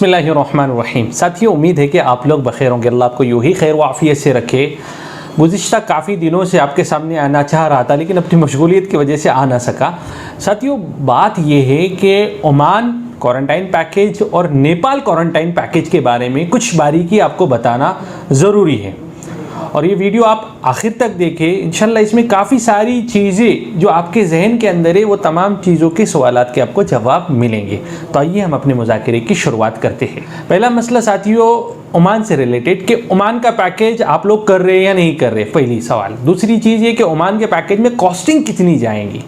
बिस्मिल्लाहिर्रहमानिर्रहीम। साथियों, उम्मीद है कि आप लोग बखैर होंगे। अल्लाह आपको यूँ ही खैर व आफियत से रखे। गुज़िश्ता काफ़ी दिनों से आपके सामने आना चाह रहा था, लेकिन अपनी मशगूलियत की वजह से आ ना सका। साथियों, बात ये है कि ओमान क्वारंटाइन पैकेज और नेपाल क्वारंटाइन पैकेज के बारे में कुछ बारीकी आपको बताना ज़रूरी है, और ये वीडियो आप आखिर तक देखें। इंशाल्लाह इसमें काफ़ी सारी चीज़ें जो आपके जहन के अंदर है, वो तमाम चीज़ों के सवालात के आपको जवाब मिलेंगे। तो आइए हम अपने मुज़ाकरे की शुरुआत करते हैं। पहला मसला साथियों, ओमान से रिलेटेड कि ओमान का पैकेज आप लोग कर रहे हैं या नहीं कर रहे, पहली सवाल। दूसरी चीज़ ये कि ओमान के पैकेज में कॉस्टिंग कितनी जाएंगी,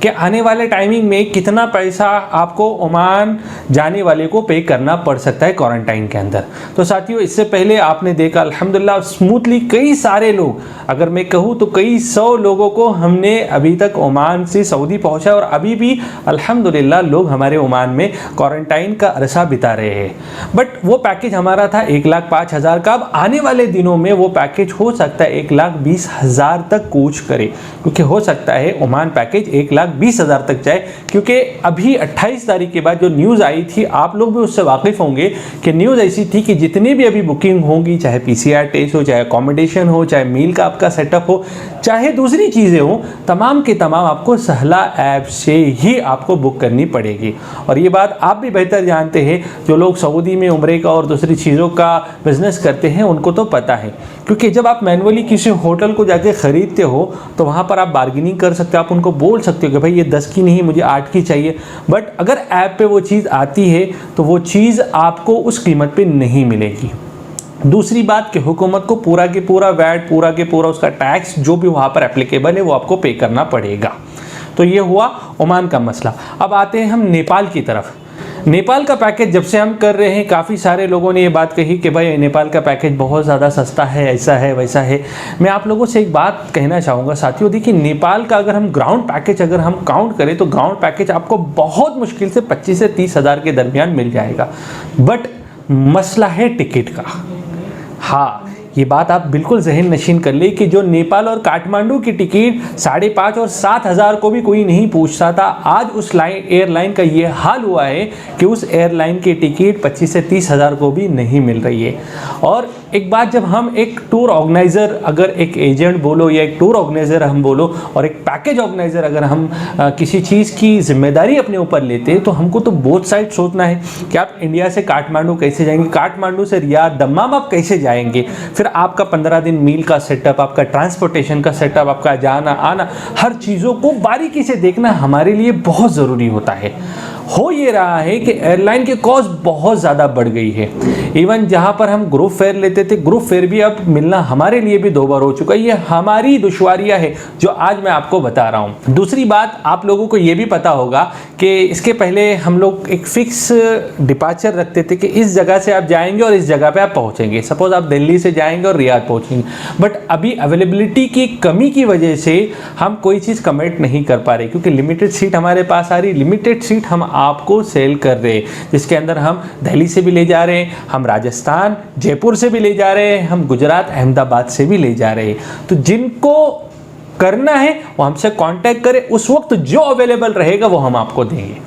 कि आने वाले टाइमिंग में कितना पैसा आपको ओमान जाने वाले को पे करना पड़ सकता है क्वारंटाइन के अंदर। तो साथियों, इससे पहले आपने देखा अल्हम्दुलिल्लाह स्मूथली कई सारे लोग, अगर मैं कहूँ तो कई 100 लोगों को हमने अभी तक ओमान से सऊदी पहुँचा, और अभी भी अल्हम्दुलिल्लाह लोग हमारे ओमान में क्वारंटाइन का अरसा बिता रहे हैं। बट वो पैकेज हमारा था 1,05,000 का। अब आने वाले दिनों में वो पैकेज हो सकता है 1,20,000 तक कूच करे, क्योंकि हो सकता है ओमान पैकेज 1,20,000 तक जाए। क्योंकि अभी 28 तारीख के बाद जो न्यूज़ आई थी, आप लोग भी उससे वाकिफ़ होंगे कि न्यूज़ ऐसी थी कि जितनी भी अभी बुकिंग होंगी, चाहे PCR टेस्ट हो, चाहे अकोमोडेशन हो, चाहे मील का आपका सेटअप हो, चाहे दूसरी चीज़ें हो, तमाम के तमाम आपको सहला ऐप से ही आपको बुक करनी पड़ेगी। और ये बात आप भी बेहतर जानते हैं, जो लोग सऊदी में उम्रे का और दूसरी चीज़ों का बिज़नेस करते हैं उनको तो पता है। क्योंकि जब आप मैनुअली किसी होटल को जाके ख़रीदते हो तो वहाँ पर आप बार्गेनिंग कर सकते हो, आप उनको बोल सकते हो कि भाई ये 10 की नहीं, मुझे 8 की चाहिए। बट अगर ऐप पे वो चीज़ आती है तो वो चीज़ आपको उस कीमत पे नहीं मिलेगी। दूसरी बात कि हुकूमत को पूरा के पूरा वैट, पूरा के पूरा उसका टैक्स जो भी वहाँ पर एप्लीकेबल है वो आपको पे करना पड़ेगा। तो ये हुआ ओमान का मसला। अब आते हैं हम नेपाल की तरफ। नेपाल का पैकेज जब से हम कर रहे हैं, काफ़ी सारे लोगों ने ये बात कही कि भाई नेपाल का पैकेज बहुत ज़्यादा सस्ता है, ऐसा है वैसा है। मैं आप लोगों से एक बात कहना चाहूँगा साथियों, देखिए नेपाल का अगर हम ग्राउंड पैकेज अगर हम काउंट करें तो ग्राउंड पैकेज आपको बहुत मुश्किल से 25 से 30 हज़ार के दरमियान मिल जाएगा। बट मसला है टिकट का। हाँ, ये बात आप बिल्कुल जहन नशीन कर ले कि जो नेपाल और काठमांडू की टिकट 5,500 और 7,000 को भी कोई नहीं पूछता था, आज उस एयरलाइन का ये हाल हुआ है कि उस एयरलाइन की टिकट 25 से 30 हज़ार को भी नहीं मिल रही है। और एक बात, जब हम एक टूर ऑर्गेनाइज़र, अगर एक एजेंट बोलो या एक टूर ऑर्गेनाइज़र हम बोलो, और एक पैकेज ऑर्गेनाइज़र अगर हम किसी चीज़ की जिम्मेदारी अपने ऊपर लेते हैं, तो हमको तो बोथ साइड सोचना है कि आप इंडिया से काठमांडू कैसे जाएंगे, काठमांडू से रियाद दम्माम आप कैसे जाएंगे, फिर आपका 15 दिन मील का सेटअप, आपका ट्रांसपोर्टेशन का सेटअप, आपका जाना आना, हर चीज़ों को बारीकी से देखना हमारे लिए बहुत ज़रूरी होता है। हो ये रहा है कि एयरलाइन के कॉस्ट बहुत ज़्यादा बढ़ गई है। इवन जहाँ पर हम ग्रुप फेयर लेते थे, ग्रुप फेयर भी अब मिलना हमारे लिए भी 2 बार हो चुका है। ये हमारी दुश्वारियाँ है जो आज मैं आपको बता रहा हूँ। दूसरी बात, आप लोगों को ये भी पता होगा कि इसके पहले हम लोग एक फ़िक्स डिपार्चर रखते थे कि इस जगह से आप जाएंगे और इस जगह पे आप पहुँचेंगे। सपोज़ आप दिल्ली से जाएंगे और रियाद पहुँचेंगे, बट अभी अवेलेबिलिटी की कमी की वजह से हम कोई चीज़ कमिट नहीं कर पा रहे, क्योंकि लिमिटेड सीट हमारे पास आ रही। लिमिटेड सीट हम आपको सेल कर रहे हैं, जिसके अंदर हम दिल्ली से भी ले जा रहे हैं, हम राजस्थान जयपुर से भी ले जा रहे हैं, हम गुजरात अहमदाबाद से भी ले जा रहे हैं। तो जिनको करना है वो हमसे कांटेक्ट करें, उस वक्त जो अवेलेबल रहेगा वो हम आपको देंगे।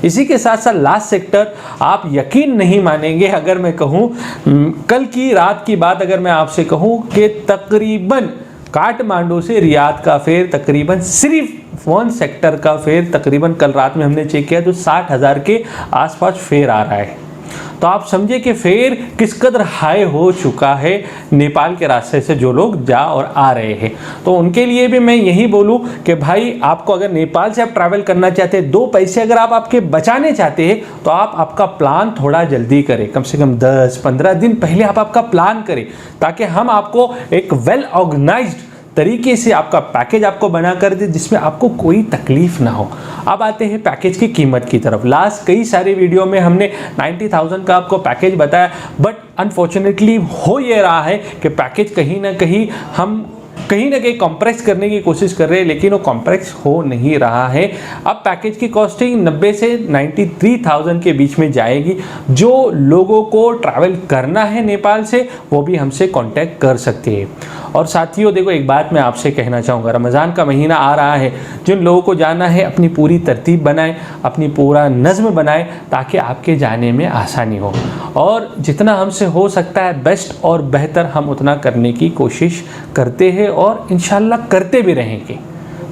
इसी के साथ साथ लास्ट सेक्टर, आप यकीन नहीं मानेंगे अगर मैं कहूँ, कल की रात की बात अगर मैं आपसे कहूँ कि तकरीबन काठमांडू से रियाद का फेयर तकरीबन सिर्फ 1 सेक्टर का फेयर तकरीबन कल रात में हमने चेक किया तो 60,000 के आसपास फेयर आ रहा है। तो आप समझिए कि फेयर किस कदर हाई हो चुका है नेपाल के रास्ते से जो लोग जा और आ रहे हैं। तो उनके लिए भी मैं यही बोलूं कि भाई, आपको अगर नेपाल से आप ट्रैवल करना चाहते हैं, 2 पैसे अगर आप आपके बचाने चाहते हैं, तो आप आपका प्लान थोड़ा जल्दी करें। कम से कम 10-15 दिन पहले आप आपका प्लान करें, ताकि हम आपको एक वेल ऑर्गेनाइज्ड तरीके से आपका पैकेज आपको बना कर दे, जिसमें आपको कोई तकलीफ ना हो। अब आते हैं पैकेज की कीमत की तरफ। लास्ट कई सारे वीडियो में हमने 90,000 का आपको पैकेज बताया, बट अनफॉर्चुनेटली हो ये रहा है कि पैकेज कहीं ना कहीं हम कहीं ना कहीं कंप्रेस करने की कोशिश कर रहे हैं, लेकिन वो कंप्रेस हो नहीं रहा है। अब पैकेज की कॉस्टिंग 90 से 93,000 के बीच में जाएगी। जो लोगों को ट्रैवल करना है नेपाल से, वो भी हमसे कांटेक्ट कर सकते हैं। और साथियों देखो, एक बात मैं आपसे कहना चाहूँगा, रमज़ान का महीना आ रहा है। जिन लोगों को जाना है अपनी पूरी तरतीब बनाएं, अपनी पूरा नज़्म बनाएं, ताकि आपके जाने में आसानी हो। और जितना हमसे हो सकता है बेस्ट और बेहतर हम उतना करने की कोशिश करते हैं और इंशाल्लाह करते भी रहेंगे।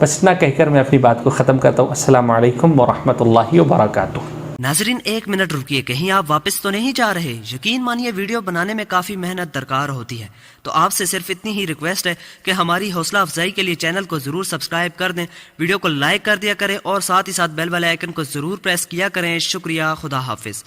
बस इतना कहकर मैं अपनी बात को ख़त्म करता हूँ। अस्सलामु अलैकुम वरहमतुल्लाहि वबरकातुहू। नाजरीन, एक मिनट रुकिए, कहीं आप वापस तो नहीं जा रहे? यकीन मानिए वीडियो बनाने में काफ़ी मेहनत दरकार होती है, तो आपसे सिर्फ इतनी ही रिक्वेस्ट है कि हमारी हौसला अफजाई के लिए चैनल को ज़रूर सब्सक्राइब कर दें, वीडियो को लाइक कर दिया करें और साथ ही साथ बेल वाले आइकन को ज़रूर प्रेस किया करें। शुक्रिया, खुदा हाफिज़।